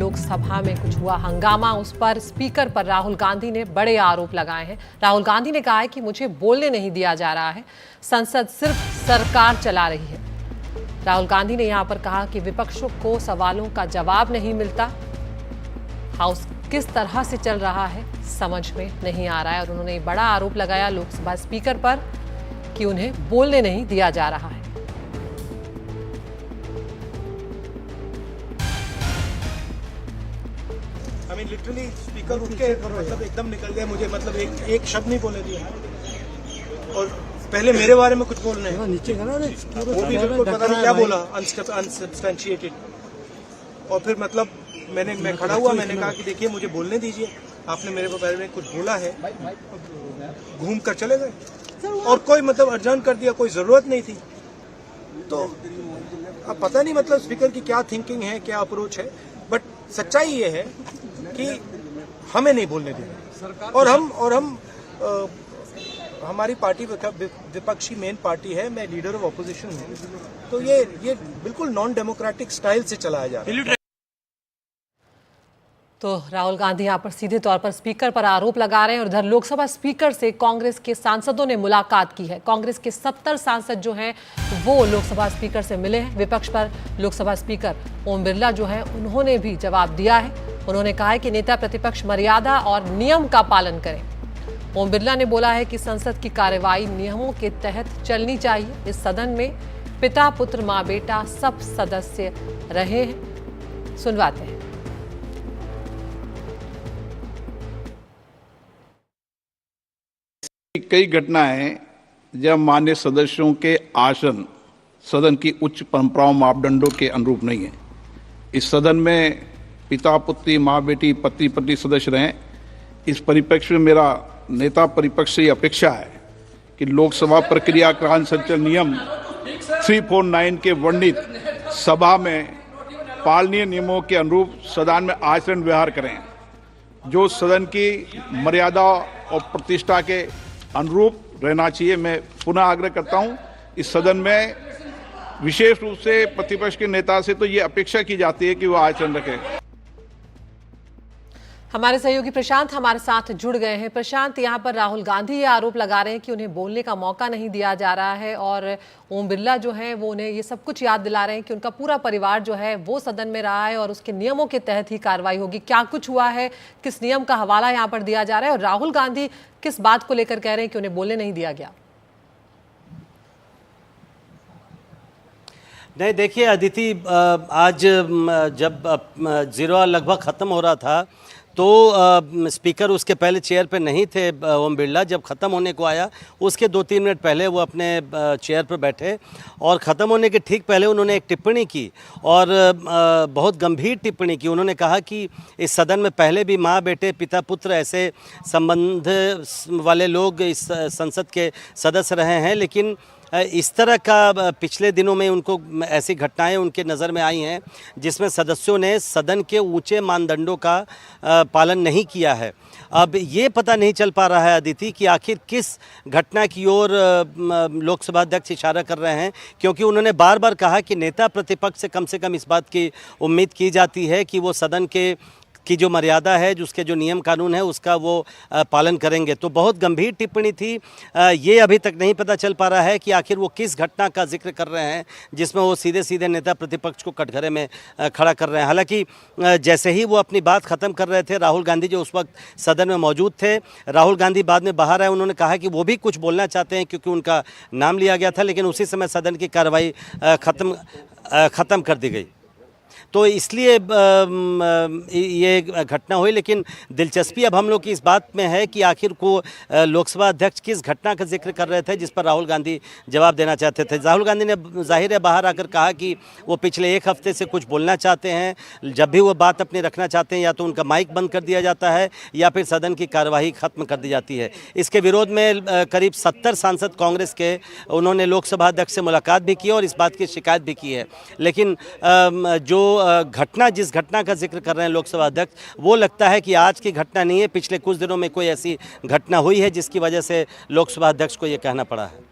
लोकसभा में कुछ हुआ हंगामा, उस पर स्पीकर पर राहुल गांधी ने बड़े आरोप लगाए हैं। राहुल गांधी ने कहा है कि मुझे बोलने नहीं दिया जा रहा है, संसद सिर्फ सरकार चला रही है। राहुल गांधी ने यहां पर कहा कि विपक्षों को सवालों का जवाब नहीं मिलता, हाउस किस तरह से चल रहा है समझ में नहीं आ रहा है। और उन्होंने बड़ा आरोप लगाया लोकसभा स्पीकर पर कि उन्हें बोलने नहीं दिया जा रहा है। लिटरली स्पीकर उठ के मतलब एकदम निकल गए मुझे, मतलब एक शब्द नहीं बोले दिया। और पहले मेरे बारे में कुछ बोलना है, नीचे वो भी बिल्कुल पता नहीं क्या बोला, अनसब्सटेंशिएटेड। और फिर मतलब मैं खड़ा हुआ, मैंने कहा कि देखिए मुझे बोलने दीजिए, आपने मेरे बारे में कुछ बोला है, घूम कर चले गए और कोई मतलब अर्जन कर दिया, कोई जरूरत नहीं थी। तो अब पता नहीं मतलब स्पीकर की क्या थिंकिंग है, क्या अप्रोच है, बट सच्चाई ये है कि हमें नहीं बोलने देंगे। और हम हमारी पार्टी विपक्षी मेन पार्टी है, मैं लीडर ऑफ ऑपोजिशन हूँ, तो ये बिल्कुल नॉन डेमोक्रेटिक स्टाइल से चलाया जा रहा है। तो राहुल गांधी यहाँ पर सीधे तौर पर स्पीकर पर आरोप लगा रहे हैं। और इधर लोकसभा स्पीकर से कांग्रेस के सांसदों ने मुलाकात की है। कांग्रेस के 70 सांसद जो हैं वो लोकसभा स्पीकर से मिले हैं। विपक्ष पर लोकसभा स्पीकर ओम बिरला जो हैं उन्होंने भी जवाब दिया है। उन्होंने कहा है कि नेता प्रतिपक्ष मर्यादा और नियम का पालन करें। ओम बिरला ने बोला है कि संसद की कार्यवाही नियमों के तहत चलनी चाहिए। इस सदन में पिता पुत्र माँ बेटा सब सदस्य रहे हैं। सुनवाते हैं। कई घटनाएं जब मान्य सदस्यों के आसन सदन की उच्च परंपराओं मापदंडों के अनुरूप नहीं है। इस सदन में पिता पुत्री माँ बेटी पति पत्नी सदस्य रहें। इस परिप्रेक्ष्य में मेरा नेता परिपक्ष से अपेक्षा है कि लोकसभा प्रक्रिया का संचालन नियम 349 के वर्णित सभा में पालनीय नियमों के अनुरूप सदन में आचरण व्यवहार करें, जो सदन की मर्यादा और प्रतिष्ठा के अनुरूप रहना चाहिए। मैं पुनः आग्रह करता हूं, इस सदन में विशेष रूप से प्रतिपक्ष के नेता से तो ये अपेक्षा की जाती है कि वो आचरण रखें। हमारे सहयोगी प्रशांत हमारे साथ जुड़ गए हैं। प्रशांत, यहाँ पर राहुल गांधी ये आरोप लगा रहे हैं कि उन्हें बोलने का मौका नहीं दिया जा रहा है और ओम बिरला जो है वो उन्हें ये सब कुछ याद दिला रहे हैं कि उनका पूरा परिवार जो है वो सदन में रहा है और उसके नियमों के तहत ही कार्रवाई होगी। क्या कुछ हुआ है, किस नियम का हवाला यहाँ पर दिया जा रहा है और राहुल गांधी किस बात को लेकर कह रहे हैं कि उन्हें बोलने नहीं दिया गया? नहीं, देखिए अदिति, आज जब जीरो लगभग ख़त्म हो रहा था तो स्पीकर उसके पहले चेयर पे नहीं थे ओम बिरला। जब ख़त्म होने को आया उसके 2-3 मिनट पहले वो अपने चेयर पर बैठे और ख़त्म होने के ठीक पहले उन्होंने एक टिप्पणी की और बहुत गंभीर टिप्पणी की। उन्होंने कहा कि इस सदन में पहले भी माँ बेटे पिता पुत्र ऐसे संबंध वाले लोग इस संसद के सदस्य रहे हैं, लेकिन इस तरह का पिछले दिनों में उनको ऐसी घटनाएं उनके नज़र में आई हैं जिसमें सदस्यों ने सदन के ऊंचे मानदंडों का पालन नहीं किया है। अब ये पता नहीं चल पा रहा है अदिति कि आखिर किस घटना की ओर लोकसभा अध्यक्ष इशारा कर रहे हैं, क्योंकि उन्होंने बार बार कहा कि नेता प्रतिपक्ष से कम इस बात की उम्मीद की जाती है कि वो सदन की जो मर्यादा है, जो उसके जो नियम कानून है उसका वो पालन करेंगे। तो बहुत गंभीर टिप्पणी थी। ये अभी तक नहीं पता चल पा रहा है कि आखिर वो किस घटना का जिक्र कर रहे हैं जिसमें वो सीधे नेता प्रतिपक्ष को कटघरे में खड़ा कर रहे हैं। हालांकि जैसे ही वो अपनी बात ख़त्म कर रहे थे, राहुल गांधी जो उस वक्त सदन में मौजूद थे, राहुल गांधी बाद में बाहर आए, उन्होंने कहा कि वो भी कुछ बोलना चाहते हैं क्योंकि उनका नाम लिया गया था, लेकिन उसी समय सदन की कार्रवाई ख़त्म कर दी गई। तो इसलिए ये घटना हुई। लेकिन दिलचस्पी अब हम लोग की इस बात में है कि आखिर को लोकसभा अध्यक्ष किस घटना का जिक्र कर रहे थे जिस पर राहुल गांधी जवाब देना चाहते थे। राहुल गांधी ने जाहिर है बाहर आकर कहा कि वो पिछले 1 हफ्ते से कुछ बोलना चाहते हैं। जब भी वो बात अपनी रखना चाहते हैं या तो उनका माइक बंद कर दिया जाता है या फिर सदन की कार्यवाही खत्म कर दी जाती है। इसके विरोध में करीब 70 सांसद कांग्रेस के उन्होंने लोकसभा अध्यक्ष से मुलाकात भी की और इस बात की शिकायत भी की है। लेकिन जो जिस घटना का जिक्र कर रहे हैं लोकसभा अध्यक्ष, वो लगता है कि आज की घटना नहीं है, पिछले कुछ दिनों में कोई ऐसी घटना हुई है जिसकी वजह से लोकसभा अध्यक्ष को ये कहना पड़ा है।